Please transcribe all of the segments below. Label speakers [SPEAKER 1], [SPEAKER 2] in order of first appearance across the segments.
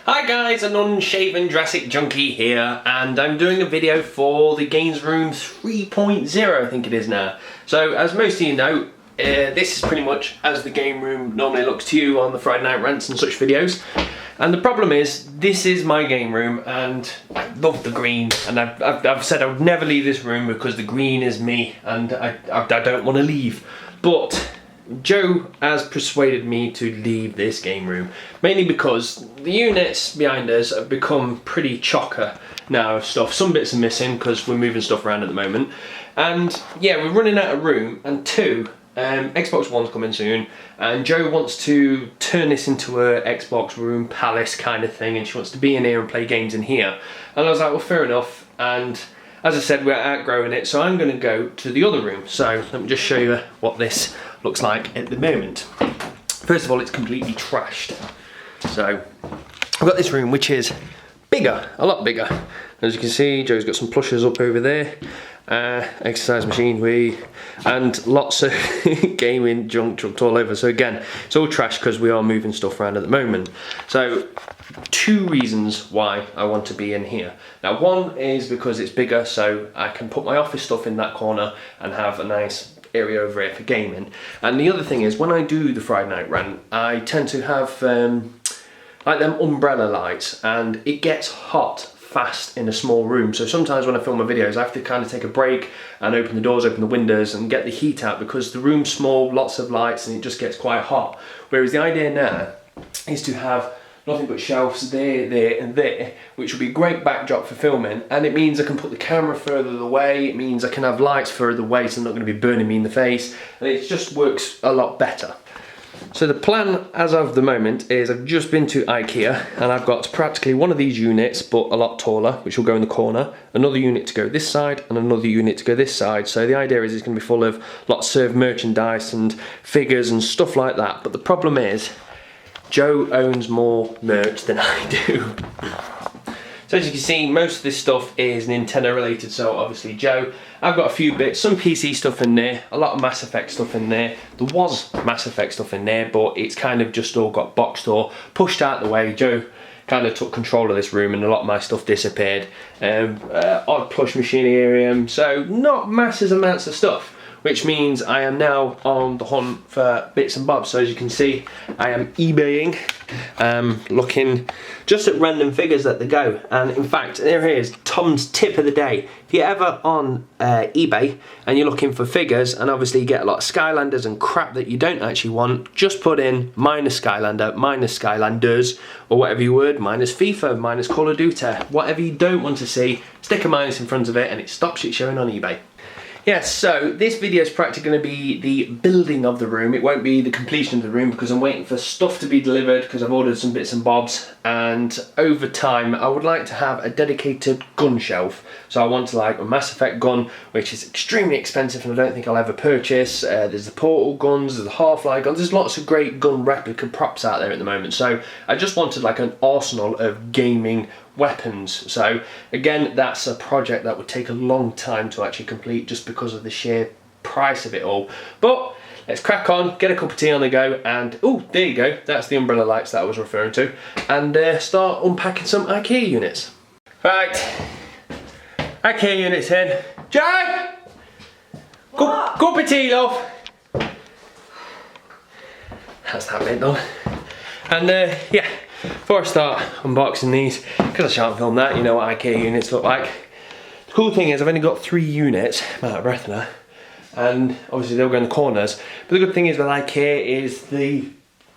[SPEAKER 1] Hi guys, an unshaven Jurassic junkie here, and I'm doing a video for the Games Room 3.0, I think it is now. So, as most of you know, this is pretty much as the game room normally looks to you on the Friday night rants and such videos. And the problem is, this is my game room, and I love the green, and I've said I would never leave this room because the green is me, and I don't want to leave. But Joe has persuaded me to leave this game room, mainly because the units behind us have become pretty chocker now of stuff. Some bits are missing because we're moving stuff around at the moment, and yeah, we're running out of room. And two, Xbox One's coming soon, and Joe wants to turn this into a Xbox room palace kind of thing, and she wants to be in here and play games in here. And I was like, well, fair enough. And as I said, we're outgrowing it, so I'm going to go to the other room. So let me just show you what this looks like at the moment. First of all, it's completely trashed. So I've got this room, which is bigger, a lot bigger. As you can see, Joe's got some plushes up over there, exercise machine, and lots of gaming junk chucked all over. So again, it's all trash because we are moving stuff around at the moment. So two reasons why I want to be in here. Now, one is because it's bigger, so I can put my office stuff in that corner and have a nice area over here for gaming. And the other thing is, when I do the Friday night rant, I tend to have like them umbrella lights, and it gets hot fast in a small room. So sometimes when I film my videos, I have to kind of take a break and open the doors, open the windows, and get the heat out because the room's small, lots of lights, and it just gets quite hot. Whereas the idea now is to have nothing but shelves there, and there, which will be a great backdrop for filming, and it means I can put the camera further away, it means I can have lights further away so they're not going to be burning me in the face, and it just works a lot better. So the plan as of the moment is I've just been to IKEA, and I've got practically one of these units, but a lot taller, which will go in the corner, another unit to go this side, and another unit to go this side. So the idea is it's going to be full of lots of merchandise and figures and stuff like that. But the problem is, Joe owns more merch than I do. So as you can see, most of this stuff is Nintendo related, so obviously Joe. I've got a few bits, some PC stuff in there, a lot of Mass Effect stuff in there. There was Mass Effect stuff in there, but it's kind of just all got boxed or pushed out the way. Joe kind of took control of this room and a lot of my stuff disappeared. Odd plush machinarium, so not massive amounts of stuff, which means I am now on the hunt for bits and bobs. So as you can see, I am eBaying, looking just at random figures at the go. And in fact, there is Tom's tip of the day. If you're ever on eBay and you're looking for figures, and obviously you get a lot of Skylanders and crap that you don't actually want, just put in minus Skylander, minus Skylanders, or whatever you would, minus FIFA, minus Call of Duty, whatever you don't want to see, stick a minus in front of it and it stops it showing on eBay. Yes, so this video is practically going to be the building of the room. It won't be the completion of the room because I'm waiting for stuff to be delivered because I've ordered some bits and bobs, and over time I would like to have a dedicated gun shelf. So I want to like a Mass Effect gun, which is extremely expensive and I don't think I'll ever purchase. There's the Portal guns, there's the Half-Life guns, there's lots of great gun replica props out there at the moment. So I just wanted like an arsenal of gaming weapons. So again, that's a project that would take a long time to actually complete just because of the sheer price of it all. But let's crack on, get a cup of tea on the go, and oh, there you go, that's the umbrella lights that I was referring to, and start unpacking some IKEA units. Right, IKEA units in. Joe! Cup of tea, love. That's that bit done. And yeah, before I start unboxing these, because I shan't film that, you know what IKEA units look like. The cool thing is I've only got 3 units, I'm out of breath now, and obviously they'll go in the corners. But the good thing is with IKEA is the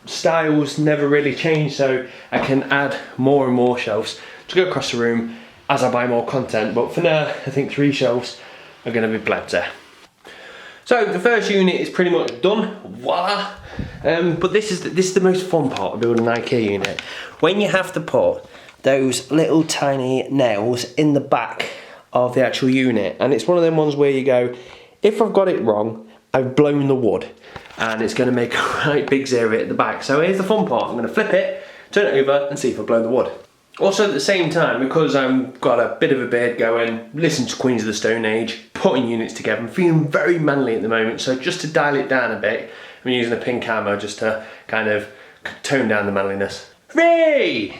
[SPEAKER 1] styles never really change, so I can add more and more shelves to go across the room as I buy more content. But for now, I think 3 shelves are going to be plenty. So the first unit is pretty much done, voila. But this is the most fun part of building an IKEA unit. When you have to put those little tiny nails in the back of the actual unit, and it's one of them ones where you go, if I've got it wrong, I've blown the wood, and it's going to make a right big area at the back. So here's the fun part, I'm going to flip it, turn it over and see if I've blown the wood. Also at the same time, because I've got a bit of a beard going, listen to Queens of the Stone Age, putting units together, I'm feeling very manly at the moment, so just to dial it down a bit, I'm using a pink hammer just to kind of tone down the manliness. 3!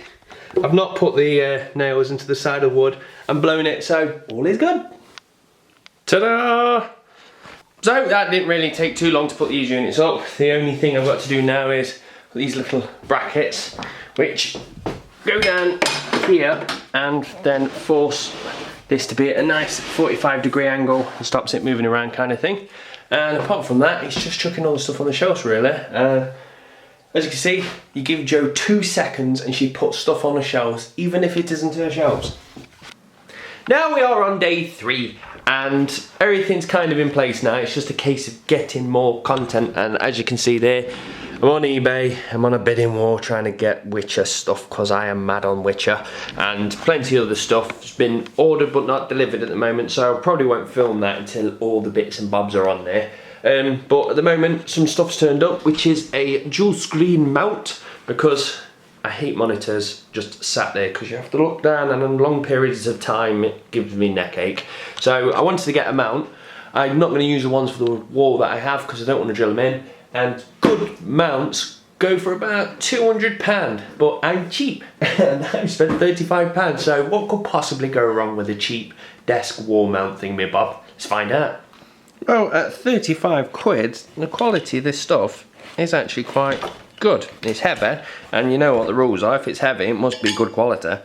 [SPEAKER 1] I've not put the nails into the side of wood and blown it, so all is good. Ta-da! So that didn't really take too long to put these units up. The only thing I've got to do now is these little brackets, which go down here and then force this to be at a nice 45-degree angle and stops it moving around kind of thing. And apart from that, it's just chucking all the stuff on the shelves really. As you can see, you give Jo 2 seconds and she puts stuff on the shelves, even if it isn't her shelves. Now we are on day 3 and everything's kind of in place now. It's just a case of getting more content, and as you can see there, I'm on eBay, I'm on a bidding war trying to get Witcher stuff because I am mad on Witcher, and plenty of other stuff has been ordered but not delivered at the moment, so I probably won't film that until all the bits and bobs are on there. But at the moment some stuff's turned up, which is a dual screen mount, because I hate monitors just sat there because you have to look down, and in long periods of time it gives me neck ache. So I wanted to get a mount. I'm not going to use the ones for the wall that I have because I don't want to drill them in, and good mounts go for about £200, but I'm cheap and I spent £35, so what could possibly go wrong with a cheap desk wall mount thingy bob? Let's find out. Well, at 35 quid, the quality of this stuff is actually quite good. It's heavy, and you know what the rules are. If it's heavy, it must be good quality.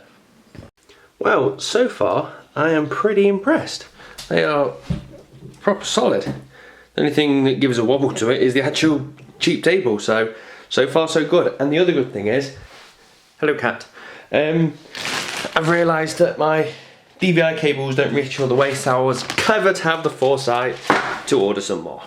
[SPEAKER 1] Well, so far, I am pretty impressed. They are proper solid. The only thing that gives a wobble to it is the actual cheap table, so far so good. And the other good thing is, hello cat, I've realised that my DVI cables don't reach all the way, so I was clever to have the foresight to order some more.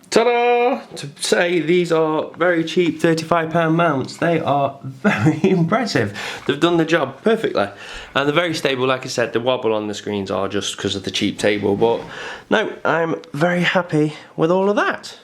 [SPEAKER 1] Ta-da! To say these are very cheap £35 mounts, they are very impressive. They've done the job perfectly, and they're very stable. Like I said, the wobble on the screens are just because of the cheap table, but no, I'm very happy with all of that.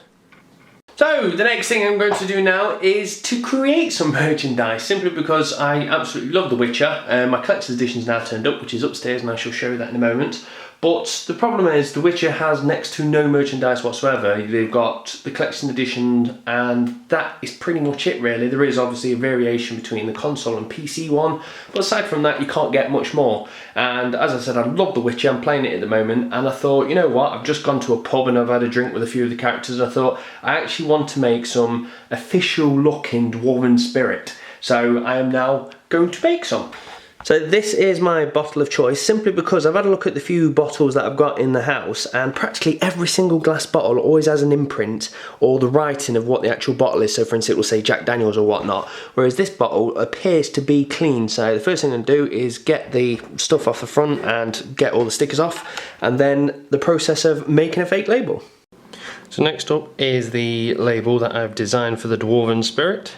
[SPEAKER 1] So the next thing I'm going to do now is to create some merchandise, simply because I absolutely love The Witcher. My collector's edition's now turned up, which is upstairs, and I shall show you that in a moment. But the problem is The Witcher has next to no merchandise whatsoever. They've got the collection edition, and that is pretty much it really. There is obviously a variation between the console and PC one, but aside from that you can't get much more. And as I said, I love The Witcher, I'm playing it at the moment, and I thought, you know what, I've just gone to a pub and I've had a drink with a few of the characters, and I thought I actually want to make some official looking Dwarven Spirit. So I am now going to make some. So this is my bottle of choice, simply because I've had a look at the few bottles that I've got in the house, and practically every single glass bottle always has an imprint or the writing of what the actual bottle is. So for instance, it will say Jack Daniels or whatnot, whereas this bottle appears to be clean. So the first thing I'm going to do is get the stuff off the front and get all the stickers off, and then the process of making a fake label. So next up is the label that I've designed for the Dwarven Spirit.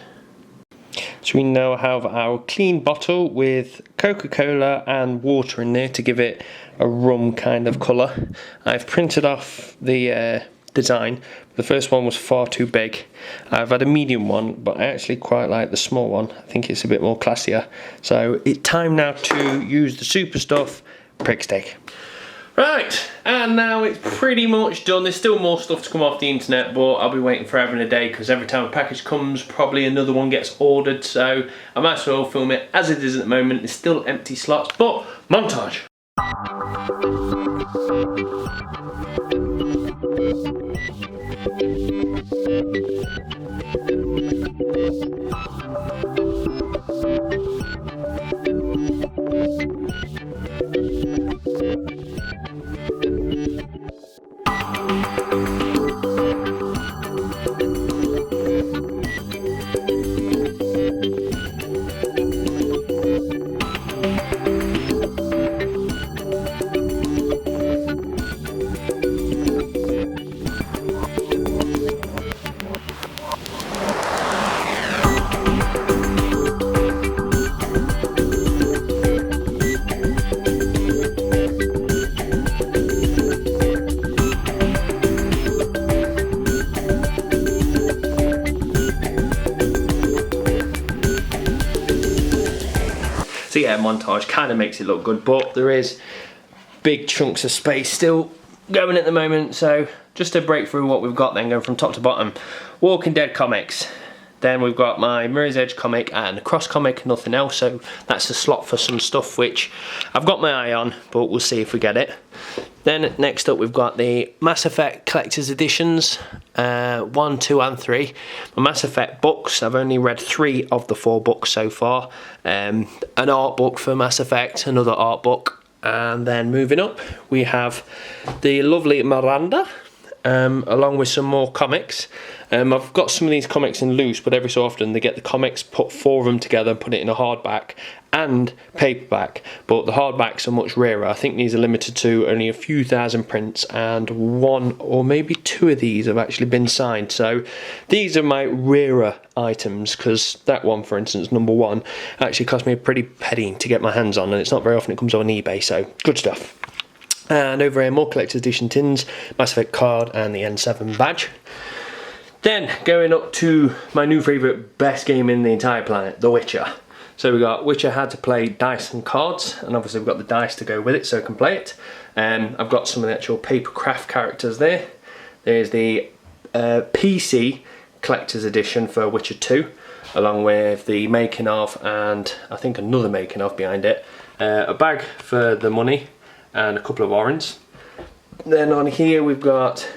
[SPEAKER 1] So we now have our clean bottle with Coca-Cola and water in there to give it a rum kind of colour. I've printed off the design. The first one was far too big. I've had a medium one, but I actually quite like the small one. I think it's a bit more classier. So it's time now to use the super stuff, prick stick. Right, and now it's pretty much done. There's still more stuff to come off the internet, but I'll be waiting forever and a day, because every time a package comes, probably another one gets ordered, so I might as well film it as it is at the moment. There's still empty slots, but montage. So yeah, montage kind of makes it look good, but there is big chunks of space still going at the moment, so just to break through what we've got then, going from top to bottom. Walking Dead comics. Then we've got my Mirror's Edge comic and a Cross comic, nothing else. So that's a slot for some stuff which I've got my eye on, but we'll see if we get it. Then next up we've got the Mass Effect Collector's Editions, 1, 2 and 3. My Mass Effect books, I've only read 3 of the 4 books so far. An art book for Mass Effect, another art book. And then moving up we have the lovely Miranda, along with some more comics. I've got some of these comics in loose, but every so often they get the comics, put 4 of them together and put it in a hardback and paperback, but the hardbacks are much rarer. I think these are limited to only a few thousand prints, and 1 or maybe 2 of these have actually been signed. So these are my rarer items, because that one, for instance, number 1, actually cost me a pretty penny to get my hands on, and it's not very often it comes on eBay, so good stuff. And over here, more collector's edition tins, Mass Effect card and the N7 badge. Then going up to my new favourite, best game in the entire planet, The Witcher. So we got Witcher How to Play Dice and Cards, and obviously we've got the dice to go with it so I can play it. I've got some of the actual paper craft characters there. There's the PC collector's edition for Witcher 2, along with the making of, and I think another making of behind it, a bag for the money and a couple of oranges. Then on here we've got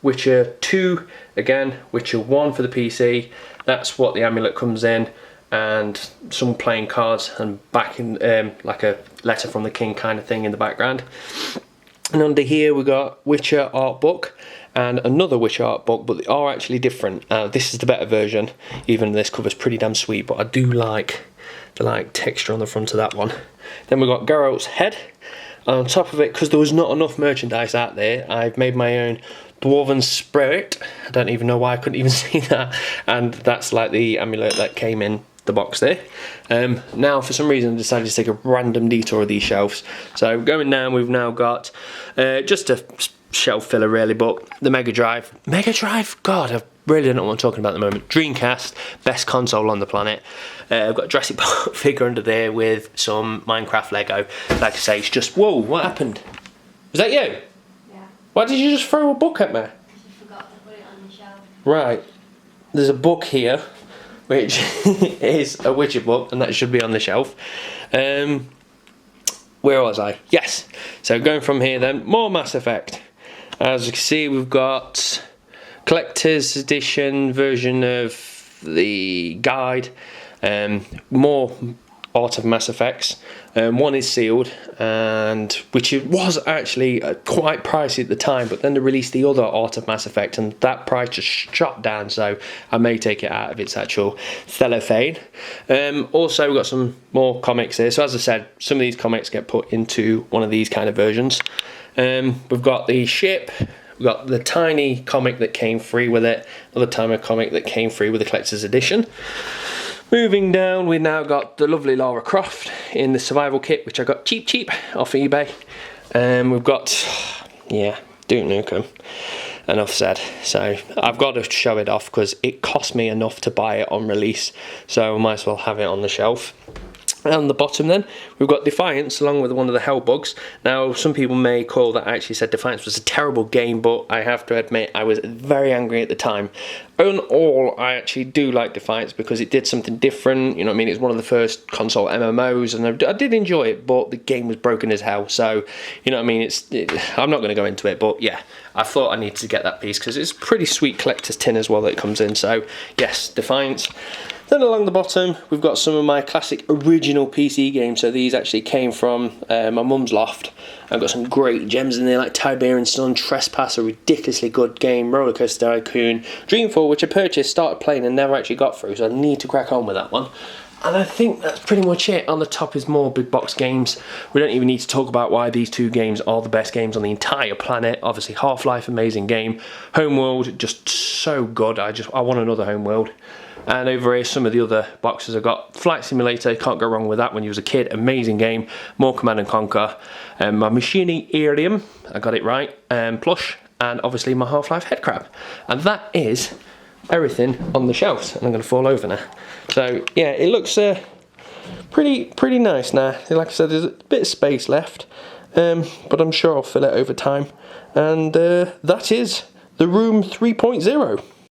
[SPEAKER 1] Witcher 2 again, Witcher 1 for the PC, that's what the amulet comes in, and some playing cards and back in like a letter from the king kind of thing in the background. And under here we got Witcher art book and another Witcher art book, but they are actually different. This is the better version, even though this cover's pretty damn sweet, but I do like the texture on the front of that one. Then we got Geralt's head. On top of it, because there was not enough merchandise out there, I've made my own Dwarven Spirit. I don't even know why I couldn't even see that. And that's like the amulet that came in the box there. Now, for some reason, I decided to take a random detour of these shelves. So going down, we've now got just a shelf filler really, but the Mega Drive. Mega Drive? God, I really don't know what I'm talking about at the moment. Dreamcast, best console on the planet. I've got a Jurassic Park figure under there with some Minecraft Lego. Like I say, it's just, whoa, what happened? Was that you?
[SPEAKER 2] Yeah.
[SPEAKER 1] Why did you just throw a book at me?
[SPEAKER 2] Because you forgot to put it on the shelf.
[SPEAKER 1] Right. There's a book here, which is a Witcher book, and that should be on the shelf. Where was I? Yes. So going from here then, more Mass Effect. As you can see, we've got collector's edition version of the guide, more Art of Mass Effects. One is sealed, and which was actually quite pricey at the time, but then they released the other Art of Mass Effect and that price just shot down, so I may take it out of its actual cellophane. Also we've got some more comics here. So as I said, some of these comics get put into one of these kind of versions. We've got the ship. We've got the tiny comic that came free with it, another tiny comic that came free with the collector's edition. Moving down, we've now got the lovely Lara Croft in the survival kit, which I got cheap off eBay. We've got, yeah, Duke Nukem. Enough said. So I've got to show it off because it cost me enough to buy it on release, so I might as well have it on the shelf. On the bottom then, we've got Defiance along with one of the Hellbugs. Now, some people may call that, I actually said Defiance was a terrible game, but I have to admit I was very angry at the time. On all, I actually do like Defiance because it did something different, you know what I mean? It's one of the first console MMOs, and I did enjoy it, but the game was broken as hell, so, you know what I mean? I'm not going to go into it, but yeah, I thought I needed to get that piece because it's a pretty sweet collector's tin as well that it comes in, so yes, Defiance. Then along the bottom, we've got some of my classic original PC games. So these actually came from my mum's loft. I've got some great gems in there like Tiberian Sun, Trespass, a ridiculously good game, Roller Coaster Tycoon, Dreamfall, which I purchased, started playing and never actually got through, so I need to crack on with that one. And I think that's pretty much it. On the top is more big box games. We don't even need to talk about why these two games are the best games on the entire planet. Obviously Half-Life, amazing game. Homeworld, just so good. I want another Homeworld. And over here, some of the other boxes I've got. Flight Simulator, can't go wrong with that when you was a kid. Amazing game. More Command & Conquer. My Machining Arium, I got it right. Plush. And obviously my Half-Life head crab. And that is everything on the shelves. And I'm going to fall over now. So, yeah, it looks pretty nice now. Like I said, there's a bit of space left. But I'm sure I'll fill it over time. And that is the room 3.0.